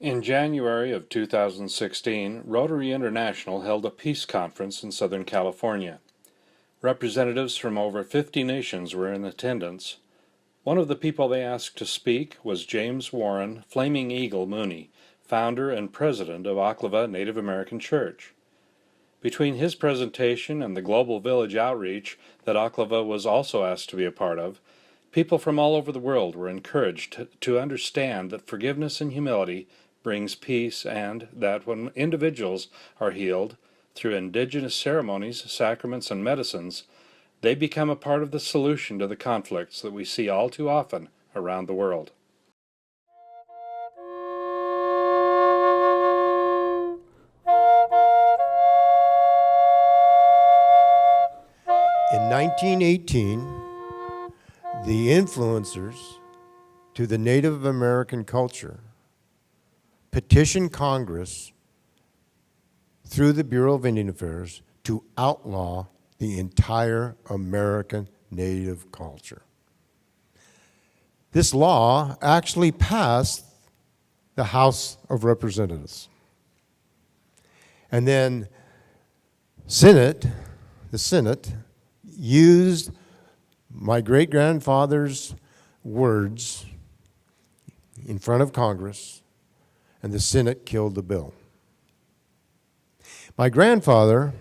In January of 2016, Rotary International held a peace conference in Southern California. Representatives from over 50 nations were in attendance. One of the people they asked to speak was James Warren Flaming Eagle Mooney, founder and president of Oklevueha Native American Church. Between his presentation and the Global Village outreach that Oklevueha was also asked to be a part of, people from all over the world were encouraged to understand that forgiveness and humility brings peace, and that when individuals are healed through indigenous ceremonies, sacraments, and medicines, they become a part of the solution to the conflicts that we see all too often around the world. In 1918, the influencers to the Native American culture petitioned Congress through the Bureau of Indian Affairs to outlaw the entire American Native culture. This law actually passed the House of Representatives. And then the Senate used my great-grandfather's words in front of Congress, and the Senate killed the bill. My grandfather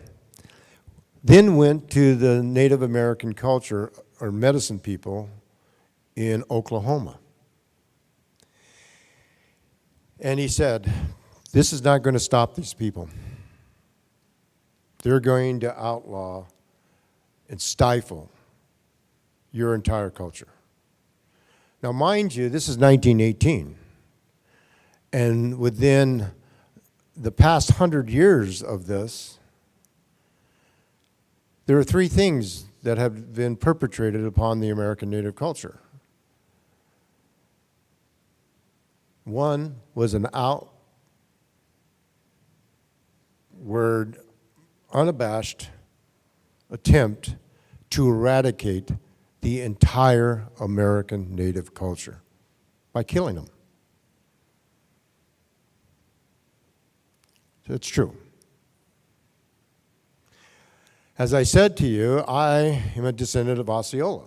then went to the Native American culture, or medicine people, in Oklahoma. And he said, this is not going to stop these people. They're going to outlaw and stifle your entire culture. Now, mind you, this is 1918. And within the past 100 years of this, there are three things that have been perpetrated upon the American Native culture. One was an outward, unabashed attempt to eradicate the entire American Native culture by killing them. So it's true. As I said to you, I am a descendant of Osceola.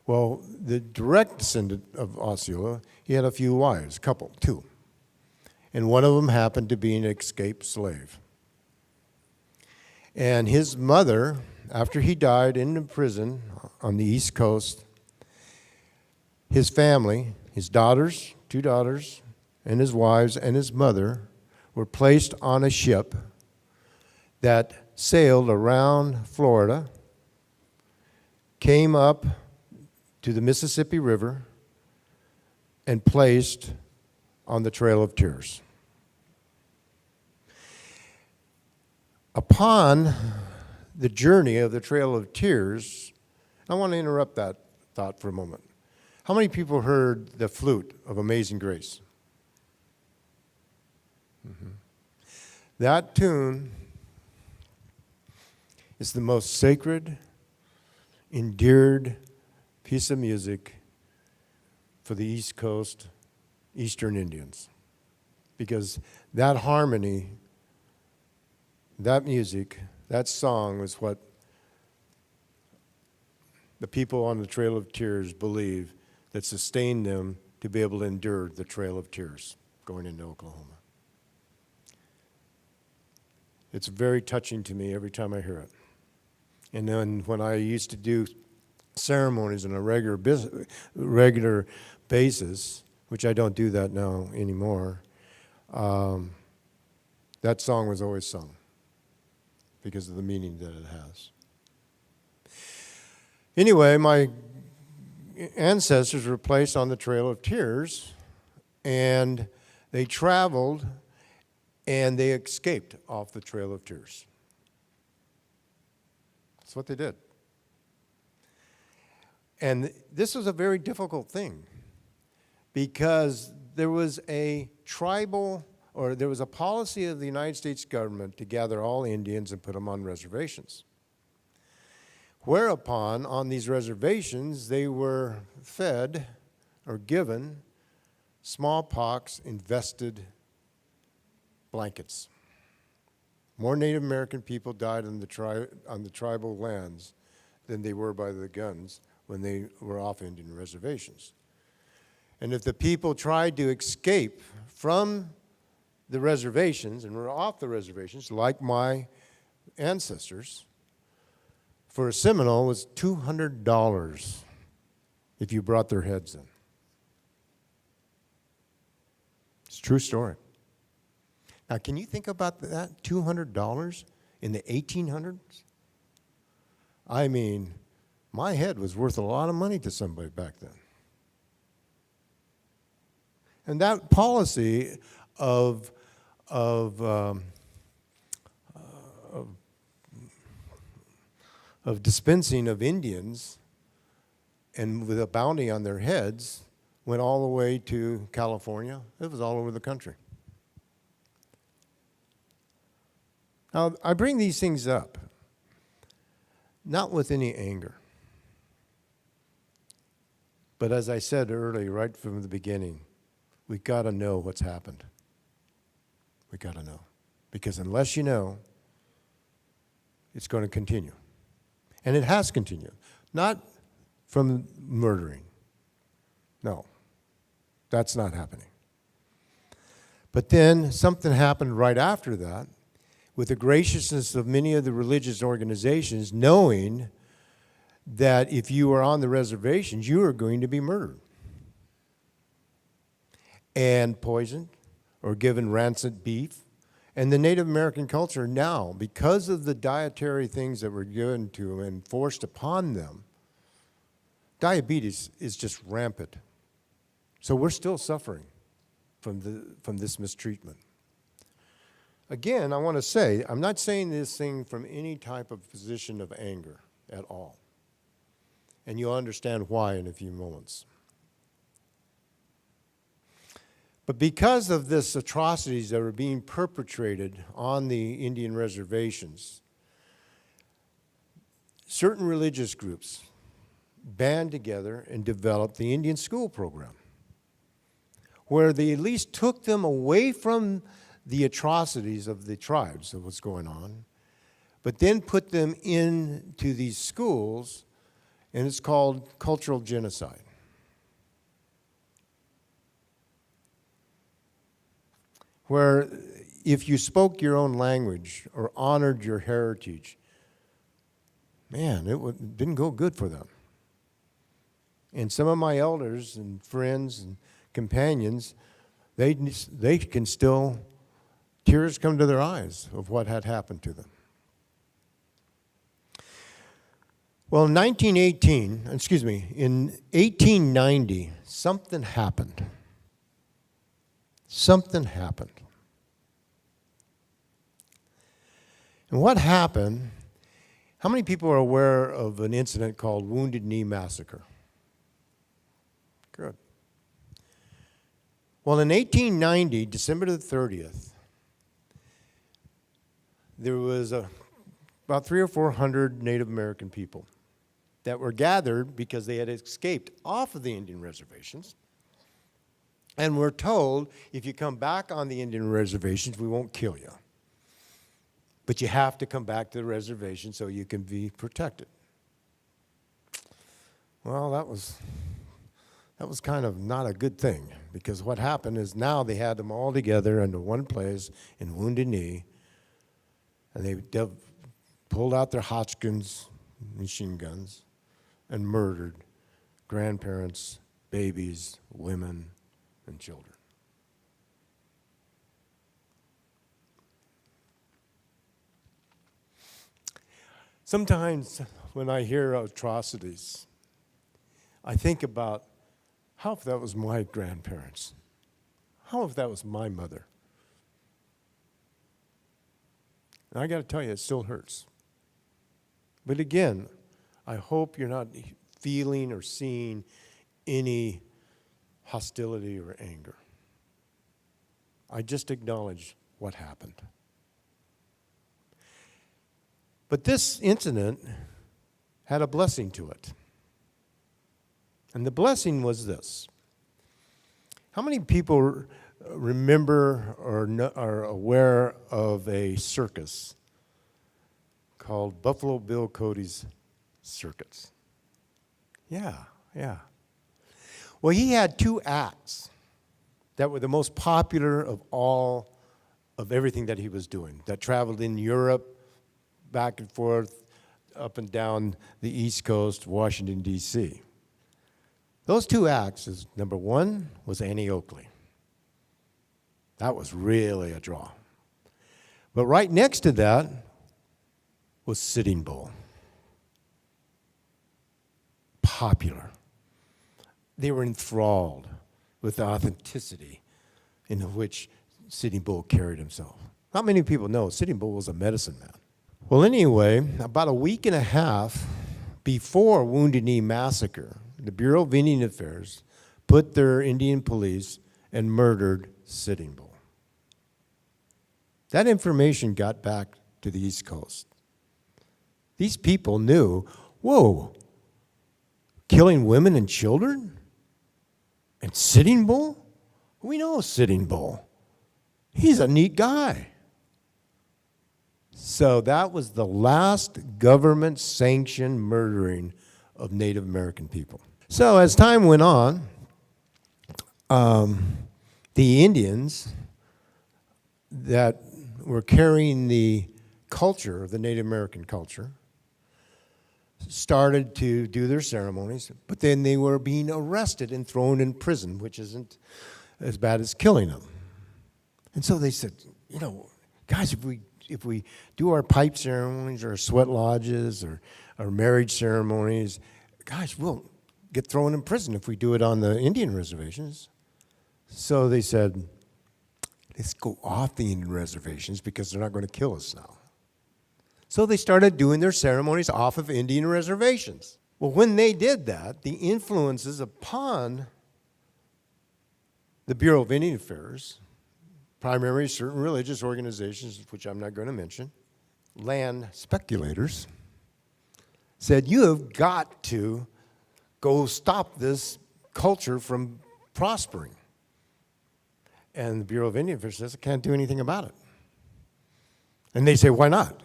Well, the direct descendant of Osceola, he had a few wives, two. And one of them happened to be an escaped slave. And his mother, after he died in prison on the East Coast, his family, his daughters, two daughters, and his wives and his mother were placed on a ship that sailed around Florida, came up to the Mississippi River, and placed on the Trail of Tears. Upon the journey of the Trail of Tears, I want to interrupt that thought for a moment. How many people heard the flute of Amazing Grace? Mm-hmm. That tune is the most sacred, endeared piece of music for the East Coast, Eastern Indians. Because that harmony, that music, that song was what the people on the Trail of Tears believe that sustained them to be able to endure the Trail of Tears going into Oklahoma. It's very touching to me every time I hear it. And then when I used to do ceremonies on a regular basis, which I don't do that now anymore, that song was always sung because of the meaning that it has. Anyway, my ancestors were placed on the Trail of Tears, and they traveled and they escaped off the Trail of Tears. That's what they did. And this was a very difficult thing because there was a there was a policy of the United States government to gather all Indians and put them on reservations. Whereupon, on these reservations, they were fed or given smallpox infested blankets. More Native American people died on the tribal lands than they were by the guns when they were off Indian reservations. And if the people tried to escape from the reservations and were off the reservations, like my ancestors, for a Seminole was $200 if you brought their heads in. It's a true story. Now, can you think about that, $200 in the 1800s? I mean, my head was worth a lot of money to somebody back then. And that policy of dispensing of Indians and with a bounty on their heads went all the way to California. It was all over the country. Now, I bring these things up, not with any anger. But as I said earlier, right from the beginning, we've got to know what's happened. We've got to know. Because unless you know, it's going to continue. And it has continued. Not from murdering. No, that's not happening. But then something happened right after that, with the graciousness of many of the religious organizations, knowing that if you were on the reservations, you were going to be murdered and poisoned or given rancid beef. And the Native American culture now, because of the dietary things that were given to them and forced upon them, diabetes is just rampant. So we're still suffering from this mistreatment. Again, I want to say, I'm not saying this thing from any type of position of anger at all. And you'll understand why in a few moments. But because of this atrocities that were being perpetrated on the Indian reservations, certain religious groups band together and developed the Indian school program, where they at least took them away from the atrocities of the tribes of what's going on, but then put them into these schools, and it's called cultural genocide. Where if you spoke your own language or honored your heritage, man, it didn't go good for them. And some of my elders and friends and companions, they can still, tears come to their eyes of what had happened to them. Well, in 1890, something happened. Something happened. And what happened, how many people are aware of an incident called Wounded Knee Massacre? Good. Well, in 1890, December the 30th, there was about 300 or 400 Native American people that were gathered because they had escaped off of the Indian reservations and were told, if you come back on the Indian reservations, we won't kill you. But you have to come back to the reservation so you can be protected. Well, that was kind of not a good thing, because what happened is now they had them all together under one place in Wounded Knee, and they pulled out their Hotchkins machine guns and murdered grandparents, babies, women, and children. Sometimes when I hear atrocities, I think about how if that was my grandparents? How if that was my mother? And I got to tell you, it still hurts. But again, I hope you're not feeling or seeing any hostility or anger. I just acknowledge what happened. But this incident had a blessing to it. And the blessing was this. How many people remember or are aware of a circus called Buffalo Bill Cody's Circus? Yeah, yeah. Well, he had two acts that were the most popular of all of everything that he was doing, that traveled in Europe, back and forth, up and down the East Coast, Washington, D.C. Those two acts, number one was Annie Oakley. That was really a draw. But right next to that was Sitting Bull. Popular. They were enthralled with the authenticity in which Sitting Bull carried himself. Not many people know Sitting Bull was a medicine man. Well, anyway, about a week and a half before Wounded Knee Massacre, the Bureau of Indian Affairs put their Indian police and murdered Sitting Bull. That information got back to the East Coast. These people knew, whoa, killing women and children? And Sitting Bull? We know Sitting Bull. He's a neat guy. So that was the last government-sanctioned murdering of Native American people. So as time went on, the Indians that were carrying the culture, the Native American culture, started to do their ceremonies, but then they were being arrested and thrown in prison, which isn't as bad as killing them. And so they said, you know, guys, if we do our pipe ceremonies or sweat lodges or our marriage ceremonies, gosh, we'll get thrown in prison if we do it on the Indian reservations. So they said, let's go off the Indian reservations because they're not going to kill us now. So they started doing their ceremonies off of Indian reservations. Well, when they did that, the influences upon the Bureau of Indian Affairs, primarily certain religious organizations, which I'm not going to mention, land speculators, said, you have got to go stop this culture from prospering. And the Bureau of Indian Affairs says, I can't do anything about it. And they say, why not?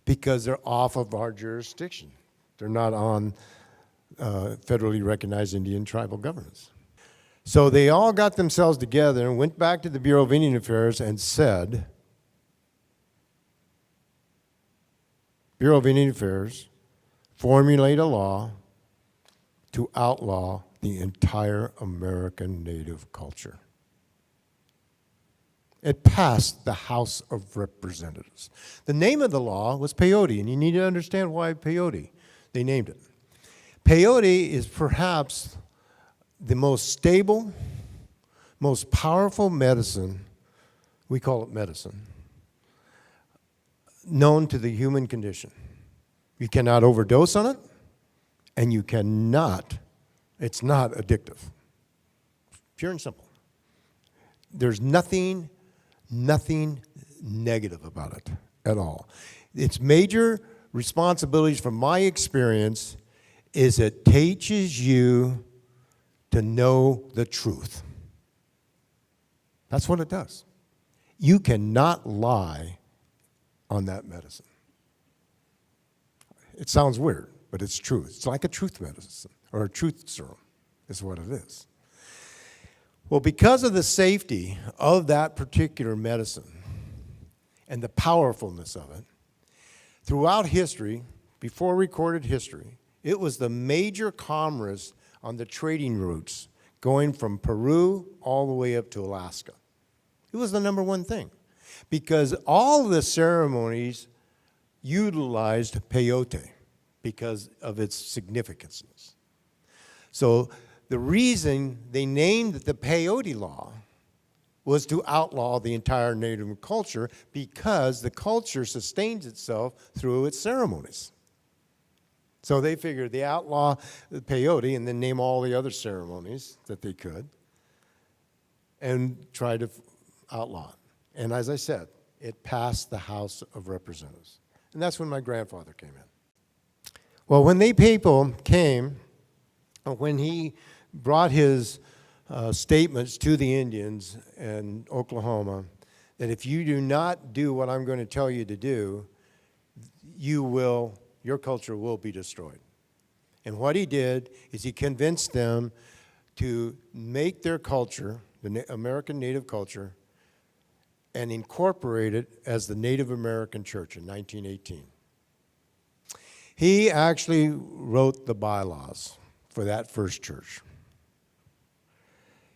Because they're off of our jurisdiction. They're not on federally recognized Indian tribal governments. So they all got themselves together and went back to the Bureau of Indian Affairs and said, Bureau of Indian Affairs, formulate a law to outlaw the entire American Native culture. It passed the House of Representatives. The name of the law was peyote, and you need to understand why peyote. They named it. Peyote is perhaps the most stable, most powerful medicine, we call it medicine, known to the human condition. You cannot overdose on it, and you cannot, it's not addictive. Pure and simple. There's nothing negative about it at all. Its major responsibilities from my experience is it teaches you to know the truth. That's what it does. You cannot lie on that medicine. It sounds weird, but it's true. It's like a truth medicine or a truth serum is what it is. Well, because of the safety of that particular medicine and the powerfulness of it, throughout history, before recorded history, it was the major commerce on the trading routes going from Peru all the way up to Alaska. It was the number one thing because all the ceremonies utilized peyote because of its significance. So the reason they named the peyote law was to outlaw the entire Native culture because the culture sustains itself through its ceremonies. So they figured they outlaw the peyote and then name all the other ceremonies that they could and try to outlaw it. And as I said, it passed the House of Representatives. And that's when my grandfather came in. Well, when they people came, when he brought his statements to the Indians in Oklahoma that if you do not do what I'm going to tell you to do, your culture will be destroyed. And what he did is he convinced them to make their culture, the American Native culture, and incorporate it as the Native American Church in 1918. He actually wrote the bylaws for that first church.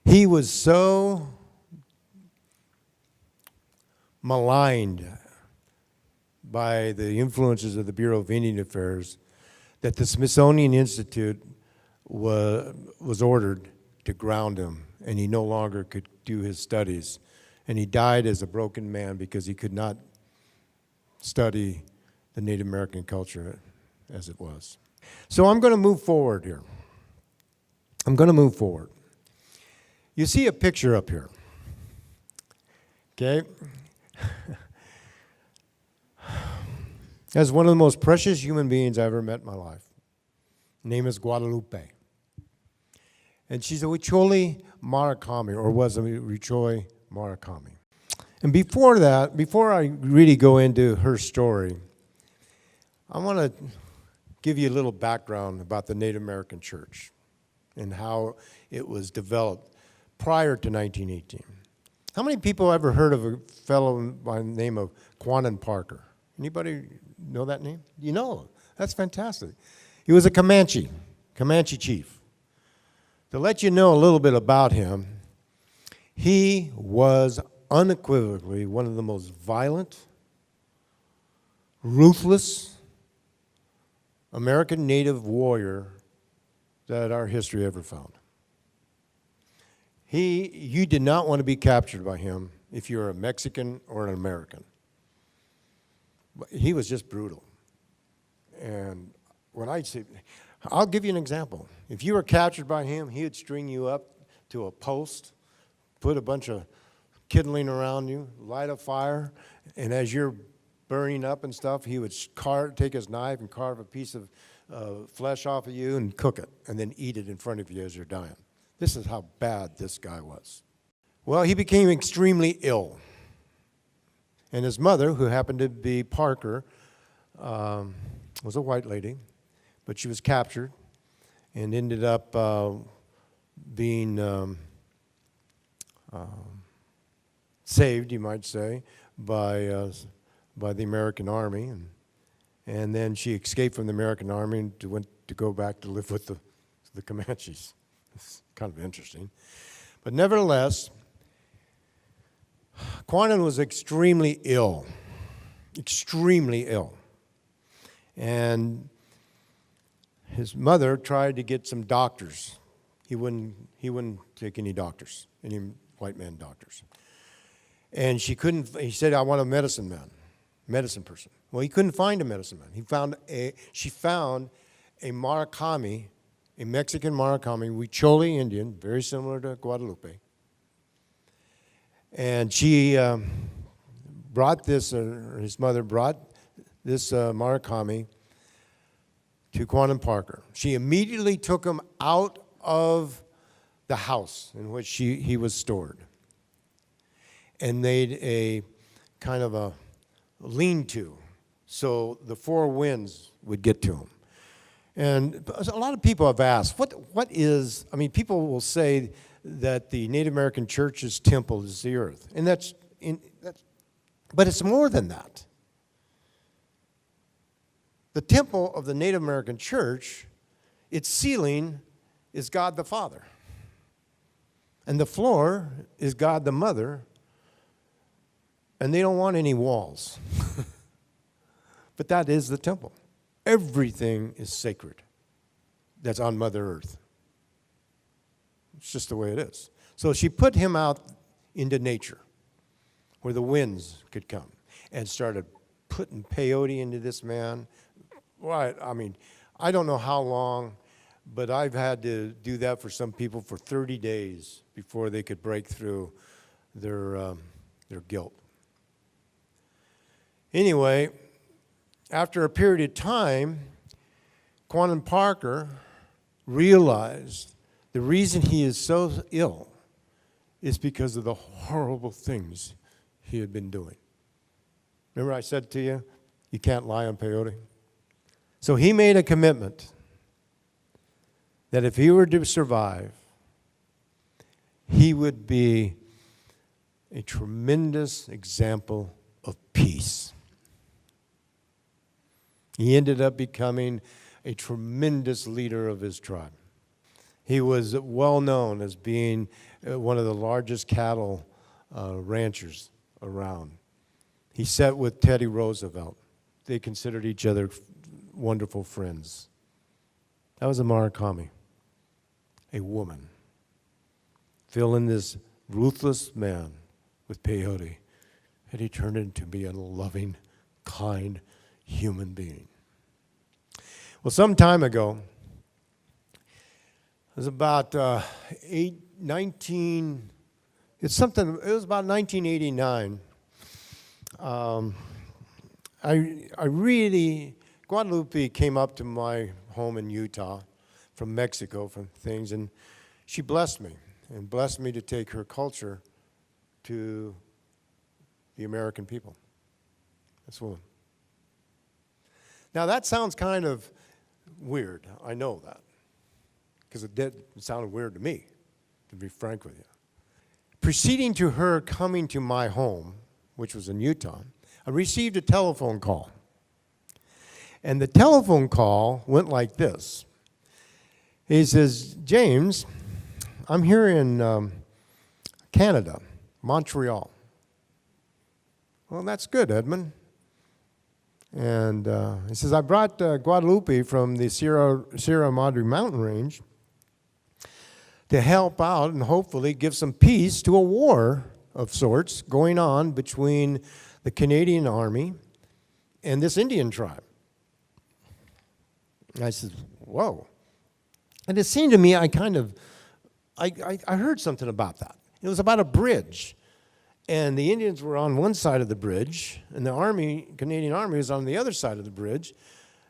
He was so maligned by the influences of the Bureau of Indian Affairs that the Smithsonian Institute was ordered to ground him, and he no longer could do his studies. And he died as a broken man because he could not study the Native American culture as it was. So I'm going to move forward here. I'm going to move forward. You see a picture up here, okay? That's one of the most precious human beings I ever met in my life. Her name is Guadalupe. And she's a Huicholi Murakami, or was a Huicholi Murakami. And before that, before I really go into her story, I want to give you a little background about the Native American Church and how it was developed prior to 1918. How many people ever heard of a fellow by the name of Quannon Parker? Anybody know that name? You know, that's fantastic. He was a Comanche chief. To let you know a little bit about him, he was unequivocally one of the most violent, ruthless American Native warrior that our history ever found. You did not want to be captured by him if you're a Mexican or an American. But he was just brutal. And when I say, I'll give you an example. If you were captured by him, he would string you up to a post, put a bunch of kindling around you, light a fire, and as you're burning up and stuff, he would take his knife and carve a piece of flesh off of you and cook it, and then eat it in front of you as you're dying. This is how bad this guy was. Well, he became extremely ill. And his mother, who happened to be Parker, was a white lady, but she was captured and ended up being saved, you might say, by the American Army. And then she escaped from the American Army and went to go back to live with the Comanches. It's kind of interesting. But nevertheless, Quannon was extremely ill. And his mother tried to get some doctors. He wouldn't take any doctors, any white man doctors. And she couldn't, he said, I want a medicine person. Well, he couldn't find a medicine man. She found a Murakami, a Mexican Murakami, Huicholi Indian, very similar to Guadalupe. And she brought this, his mother brought this Murakami to Quannon Parker. She immediately took him out of the house in which he was stored and made a kind of a lean-to so the four winds would get to him. And a lot of people have asked, what is, I mean, people will say that the Native American Church's temple is the earth. And but it's more than that. The temple of the Native American Church, its ceiling is God the Father. And the floor is God the Mother. And they don't want any walls. But that is the temple. Everything is sacred that's on Mother Earth. It's just the way it is. So she put him out into nature where the winds could come and started putting peyote into this man. Well, I mean, I don't know how long, but I've had to do that for some people for 30 days before they could break through their guilt. Anyway, after a period of time, Quannon Parker realized the reason he is so ill is because of the horrible things he had been doing. Remember I said to you, you can't lie on peyote? So he made a commitment that if he were to survive, he would be a tremendous example of peace. He ended up becoming a tremendous leader of his tribe. He was well known as being one of the largest cattle ranchers around. He sat with Teddy Roosevelt. They considered each other wonderful friends. That was a Murakami, a woman, filling this ruthless man with peyote, and he turned into be a loving, kind human being. Well, some time ago, it was about it was about 1989. Guadalupe came up to my home in Utah from Mexico, from things, and she blessed me to take her culture to the American people. This woman. Now that sounds kind of weird. I know that, because it sounded weird to me, to be frank with you. Preceding to her coming to my home, which was in Utah, I received a telephone call. And the telephone call went like this. He says, James, I'm here in Canada, Montreal. Well, that's good, Edmund. And he says, I brought Guadalupe from the Sierra Madre mountain range to help out and hopefully give some peace to a war of sorts going on between the Canadian Army and this Indian tribe. And I said, whoa. And it seemed to me I heard something about that. It was about a bridge. And the Indians were on one side of the bridge, and the Canadian Army was on the other side of the bridge,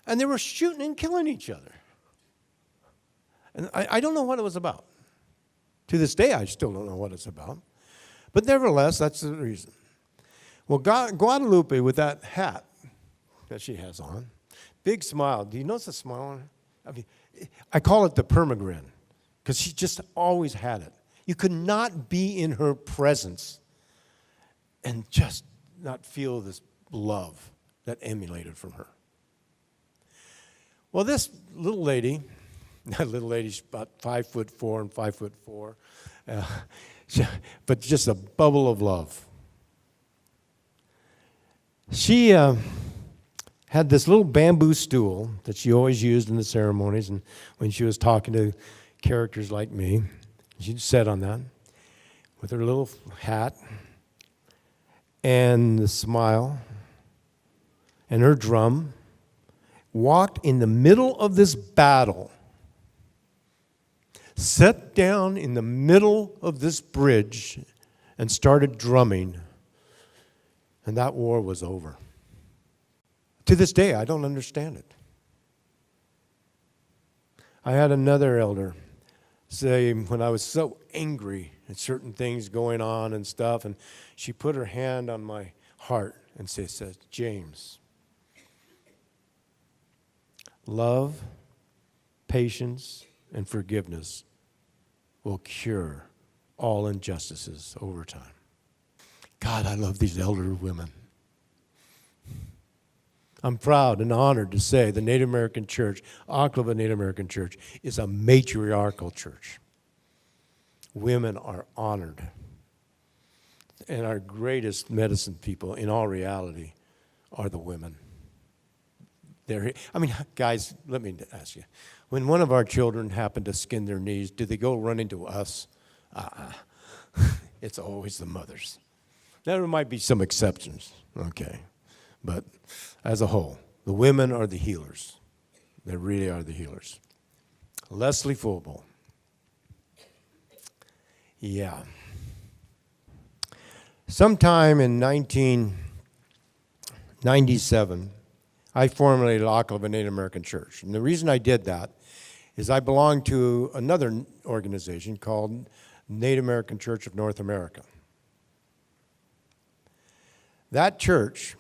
and they were shooting and killing each other. And I don't know what it was about. To this day, I still don't know what it's about. But nevertheless, that's the reason. Well, Guadalupe, with that hat that she has on, big smile. Do you notice the smile on her? I mean, I call it the permagrin, because she just always had it. You could not be in her presence and just not feel this love that emanated from her. Well, this little lady, that little lady's about 5'4" and 5'4", but just a bubble of love. She had this little bamboo stool that she always used in the ceremonies, and when she was talking to characters like me, she'd sit on that with her little hat and the smile and her drum, walked in the middle of this battle, sat down in the middle of this bridge and started drumming, and that war was over. To this day, I don't understand it. I had another elder say, when I was so angry at certain things going on and stuff, and she put her hand on my heart and said, James, love, patience, and forgiveness will cure all injustices over time. God, I love these elder women. I'm proud and honored to say the Native American Church, Oklevueha Native American Church, is a matriarchal church. Women are honored. And our greatest medicine people, in all reality, are the women. Guys, let me ask you. When one of our children happen to skin their knees, do they go running to us? It's always the mothers. Now, there might be some exceptions, okay. But as a whole, the women are the healers. They really are the healers. Leslie Fulbo. Yeah. Sometime in 1997, I formulated Oklevueha Native American Church. And the reason I did that is I belonged to another organization called Native American Church of North America. That church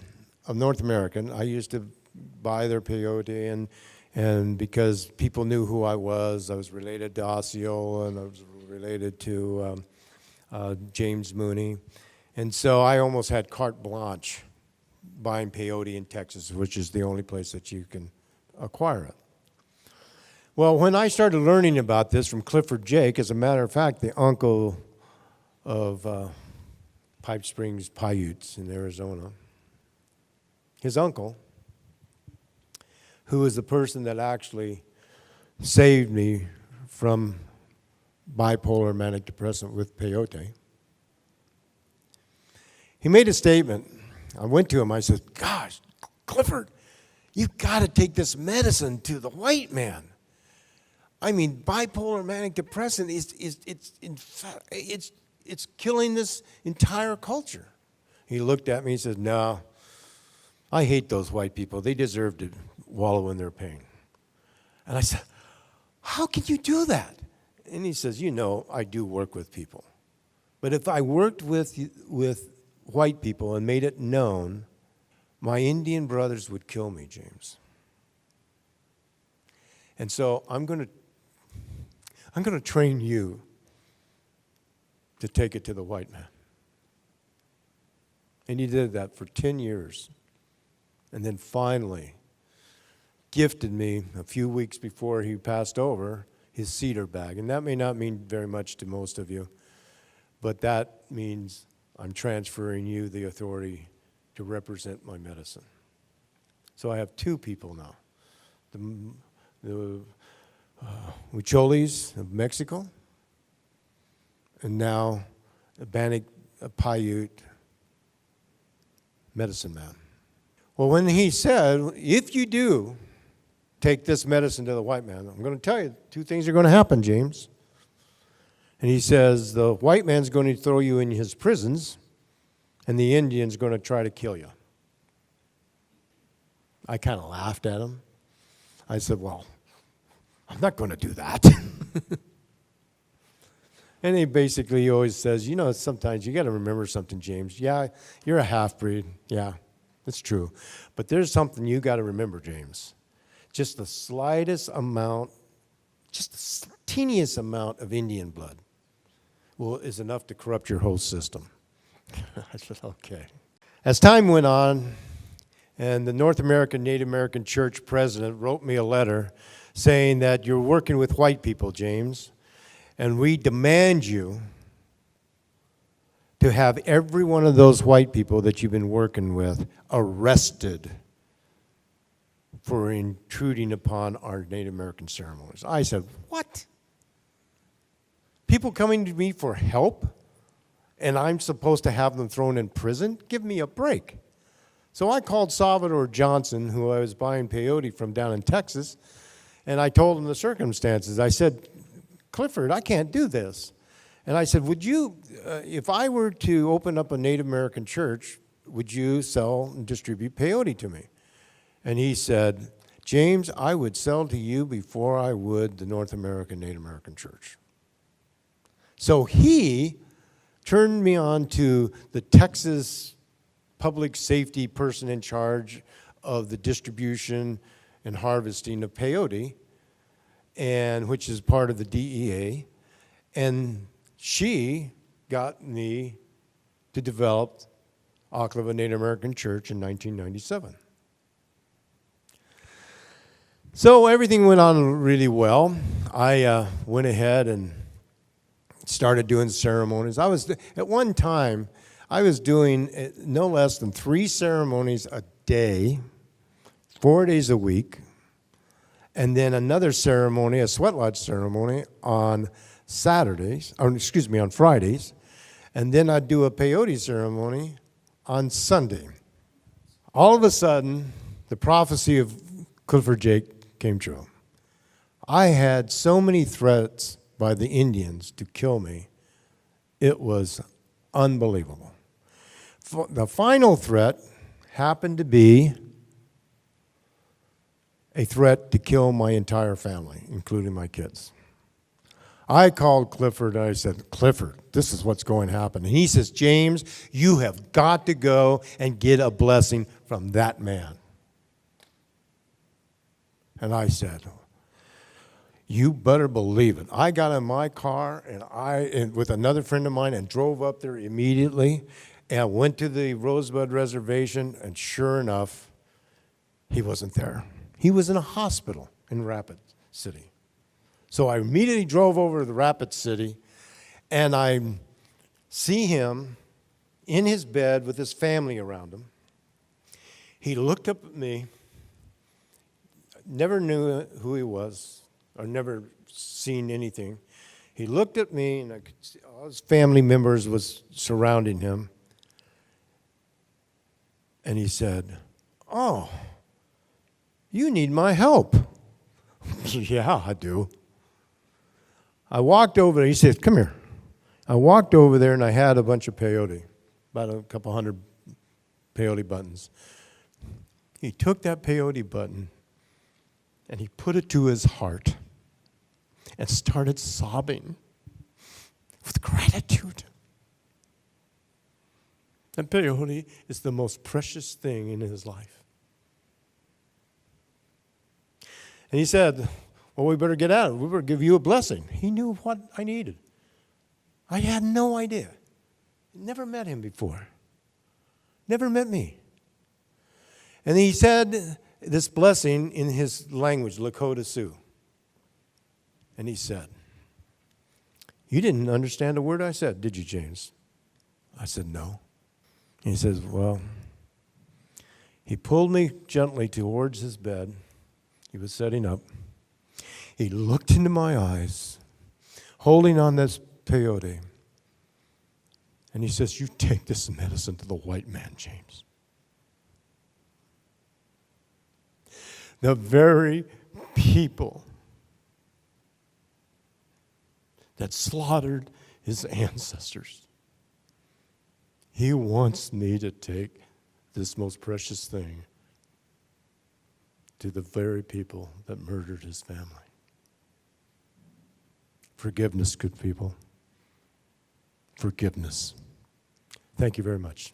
of North American, I used to buy their peyote, and because people knew who I was related to Osceola, and I was related to James Mooney. And so I almost had carte blanche buying peyote in Texas, which is the only place that you can acquire it. Well, when I started learning about this from Clifford Jake, as a matter of fact, the uncle of Pipe Springs Paiutes in Arizona, his uncle, who was the person that actually saved me from bipolar manic depressive with peyote, he made a statement. I went to him, I said, gosh, Clifford, you've got to take this medicine to the white man. I mean, bipolar manic depression it's killing this entire culture. He looked at me and said, no, I hate those white people. They deserve to wallow in their pain. And I said, how can you do that? And he says, you know, I do work with people. But if I worked with white people and made it known, my Indian brothers would kill me, James. And so I'm going to train you to take it to the white man. And he did that for 10 years. And then finally gifted me, a few weeks before he passed over, his cedar bag. And that may not mean very much to most of you, but that means I'm transferring you the authority to represent my medicine. So I have two people now. The Huicholes of Mexico, and now a Bannock Paiute medicine man. Well, when he said, if you do take this medicine to the white man, I'm going to tell you, two things are going to happen, James. And he says, the white man's going to throw you in his prisons, and the Indian's going to try to kill you. I kind of laughed at him. I said, well, I'm not going to do that. And he basically always says, you know, sometimes you got to remember something, James. Yeah, you're a half-breed. Yeah, that's true. But there's something you got to remember, James. Just the slightest amount, just the teeniest amount of Indian blood is enough to corrupt your whole system. I said, okay. As time went on, and the North American Native American Church president wrote me a letter saying that you're working with white people, James, and we demand you to have every one of those white people that you've been working with arrested for intruding upon our Native American ceremonies. I said, what? People coming to me for help, and I'm supposed to have them thrown in prison? Give me a break. So I called Salvador Johnson, who I was buying peyote from down in Texas, and I told him the circumstances. I said, Clifford, I can't do this. And I said, would you, if I were to open up a Native American church, would you sell and distribute peyote to me? And he said, James, I would sell to you before I would the North American Native American Church. So he turned me on to the Texas public safety person in charge of the distribution and harvesting of peyote, and which is part of the DEA, and she got me to develop Oklevueha Native American Church in 1997. So everything went on really well. I went ahead and started doing ceremonies. At one time, I was doing no less than 3 ceremonies a day, 4 days a week, and then another ceremony, a sweat lodge ceremony, on Fridays, and then I'd do a peyote ceremony on Sunday. All of a sudden, the prophecy of Clifford Jake came true. I had so many threats by the Indians to kill me, it was unbelievable. The final threat happened to be a threat to kill my entire family, including my kids. I called Clifford and I said, Clifford, this is what's going to happen. And he says, James, you have got to go and get a blessing from that man. And I said, you better believe it. I got in my car and with another friend of mine and drove up there immediately and went to the Rosebud Reservation, and sure enough, he wasn't there. He was in a hospital in Rapid City. So I immediately drove over to the Rapid City, and I see him in his bed with his family around him. He looked up at me, never knew who he was, or never seen anything. He looked at me, and I could see all his family members was surrounding him. And he said, oh, you need my help. Yeah, I do. I walked over there. He said, come here. I walked over there, and I had a bunch of peyote, about a couple hundred peyote buttons. He took that peyote button, and he put it to his heart and started sobbing with gratitude. And peyote is the most precious thing in his life. And he said, well, we better get out. We better give you a blessing. He knew what I needed. I had no idea. Never met him before. Never met me. And he said this blessing in his language, Lakota Sioux. And he said, you didn't understand a word I said, did you, James? I said, no. And he says, well, he pulled me gently towards his bed. He was setting up. He looked into my eyes, holding on this peyote. And he says, you take this medicine to the white man, James. The very people that slaughtered his ancestors. He wants me to take this most precious thing to the very people that murdered his family. Forgiveness, good people. Forgiveness. Thank you very much.